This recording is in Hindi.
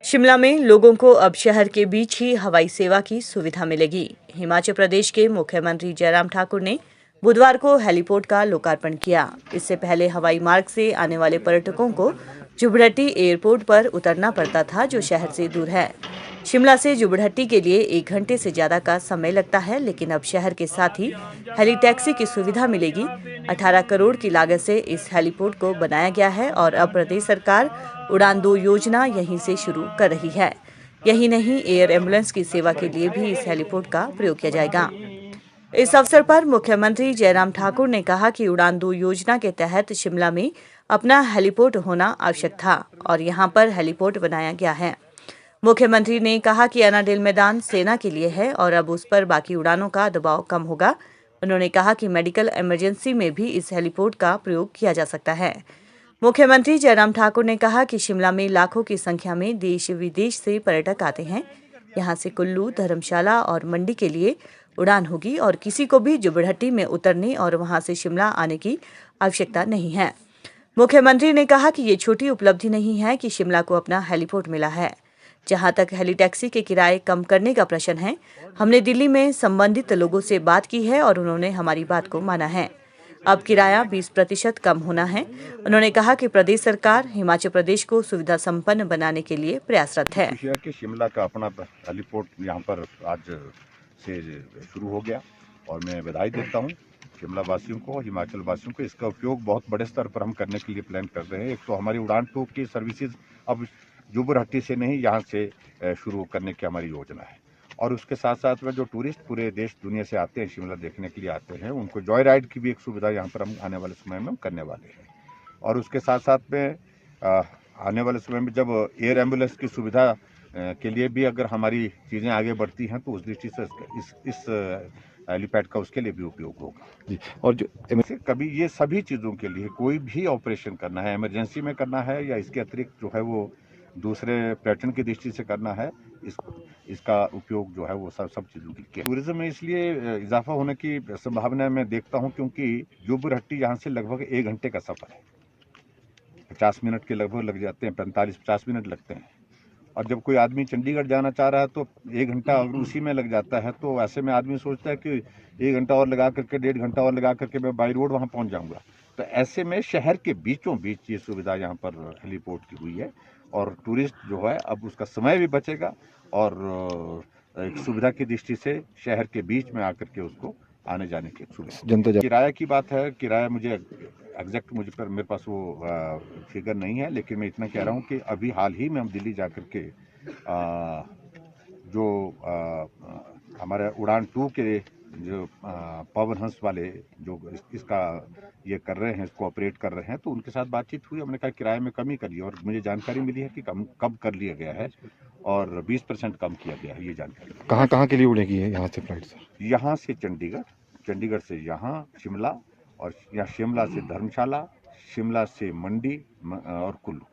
शिमला में लोगों को अब शहर के बीच ही हवाई सेवा की सुविधा मिलेगी। हिमाचल प्रदेश के मुख्यमंत्री जयराम ठाकुर ने बुधवार को हेलीपोर्ट का लोकार्पण किया। इससे पहले हवाई मार्ग से आने वाले पर्यटकों को जुबड़हट्टी एयरपोर्ट पर उतरना पड़ता था, जो शहर से दूर है। शिमला से जुबड़हट्टी के लिए 1 घंटे से ज्यादा का समय लगता है, लेकिन अब शहर के साथ ही हेली टैक्सी की सुविधा मिलेगी। 18 करोड़ की लागत से इस हेलीपोर्ट को बनाया गया है और अब प्रदेश सरकार उड़ान 2 योजना यहीं से शुरू कर रही है। यही नहीं, एयर एम्बुलेंस की सेवा के लिए भी इस हेलीपोर्ट का प्रयोग किया जाएगा। इस अवसर पर मुख्यमंत्री जयराम ठाकुर ने कहा कि उड़ान 2 योजना के तहत शिमला में अपना हेलीपोर्ट होना आवश्यक था और यहां पर हेलीपोर्ट बनाया गया है। मुख्यमंत्री ने कहा कि अनाडेल मैदान सेना के लिए है और अब उस पर बाकी उड़ानों का दबाव कम होगा। उन्होंने कहा कि मेडिकल इमरजेंसी में भी इस हेलीपोर्ट का प्रयोग किया जा सकता है। मुख्यमंत्री जयराम ठाकुर ने कहा कि शिमला में लाखों की संख्या में देश विदेश से पर्यटक आते हैं। यहां से कुल्लू, धर्मशाला और मंडी के लिए उड़ान होगी और किसी को भी जुबड़हट्टी में उतरने और वहां से शिमला आने की आवश्यकता नहीं है। मुख्यमंत्री ने कहा कि ये छोटी उपलब्धि नहीं है कि शिमला को अपना हेलीपोर्ट मिला है। जहां तक हेली टैक्सी के किराए कम करने का प्रश्न है, हमने दिल्ली में संबंधित लोगों से बात की है और उन्होंने हमारी बात को माना है। अब किराया 20% कम होना है। उन्होंने कहा कि प्रदेश सरकार हिमाचल प्रदेश को सुविधा संपन्न बनाने के लिए प्रयासरत है। कि शिमला का अपना हेलीपोर्ट यहाँ पर आज से शुरू हो गया और मैं बधाई देता हूँ शिमला वासियों को, हिमाचल वासियों को। इसका उपयोग बहुत बड़े स्तर पर हम करने के लिए प्लान कर रहे हैं। एक तो हमारी उड़ान 2 की सर्विसेज अब जुबड़हट्टी से नहीं, यहाँ से शुरू करने की हमारी योजना है। और उसके साथ साथ में जो टूरिस्ट पूरे देश दुनिया से आते हैं, शिमला देखने के लिए आते हैं, उनको जॉय राइड की भी एक सुविधा यहाँ पर हम आने वाले समय में करने वाले हैं। और उसके साथ साथ में आने वाले समय में जब एयर एम्बुलेंस की सुविधा के लिए भी अगर हमारी चीज़ें आगे बढ़ती हैं तो उस दृष्टि से इस हेलीपैड का उसके लिए भी उपयोग होगा जी। और जो कभी ये सभी चीज़ों के लिए कोई भी ऑपरेशन करना है, इमरजेंसी में करना है या इसके अतिरिक्त जो है वो दूसरे पर्यटन की दृष्टि से करना है, इसका उपयोग जो है वो सब चीज़ों की टूरिज्म में इसलिए इजाफा होने की संभावना मैं देखता हूँ क्योंकि जुबड़हट्टी यहाँ से लगभग 1 घंटे का सफ़र है। 50 मिनट के लगभग लग जाते हैं, 45-50 मिनट लगते हैं। और जब कोई आदमी चंडीगढ़ जाना चाह रहा है तो 1 घंटा अगर उसी में लग जाता है, तो ऐसे में आदमी सोचता है कि 1 घंटा और लगा करके 1.5 घंटा और लगा करके मैं बाई रोड वहाँ पहुँच जाऊँगा। तो ऐसे में शहर के बीचों बीच ये सुविधा यहाँ पर हेलीपोर्ट की हुई है और टूरिस्ट जो है अब उसका समय भी बचेगा और एक सुविधा की दृष्टि से शहर के बीच में आकर के उसको आने जाने की सुविधा। किराया की बात है, किराया मुझे एग्जैक्ट मेरे पास वो फिगर नहीं है, लेकिन मैं इतना कह रहा हूँ कि अभी हाल ही में हम दिल्ली जा कर के जो हमारे उड़ान 2 के जो पवन हंस वाले जो इसका ये कर रहे हैं, इसको ऑपरेट कर रहे हैं, तो उनके साथ बातचीत हुई। हमने कहा किराए में कमी करिए और मुझे जानकारी मिली है कि कम कर लिया गया है और 20% कम किया गया है। ये जानकारी कहाँ के लिए उड़ेगी है यहाँ से फ्लाइट सर? यहाँ से चंडीगढ़ से यहाँ शिमला और या शिमला से धर्मशाला, शिमला से मंडी और कुल्लू।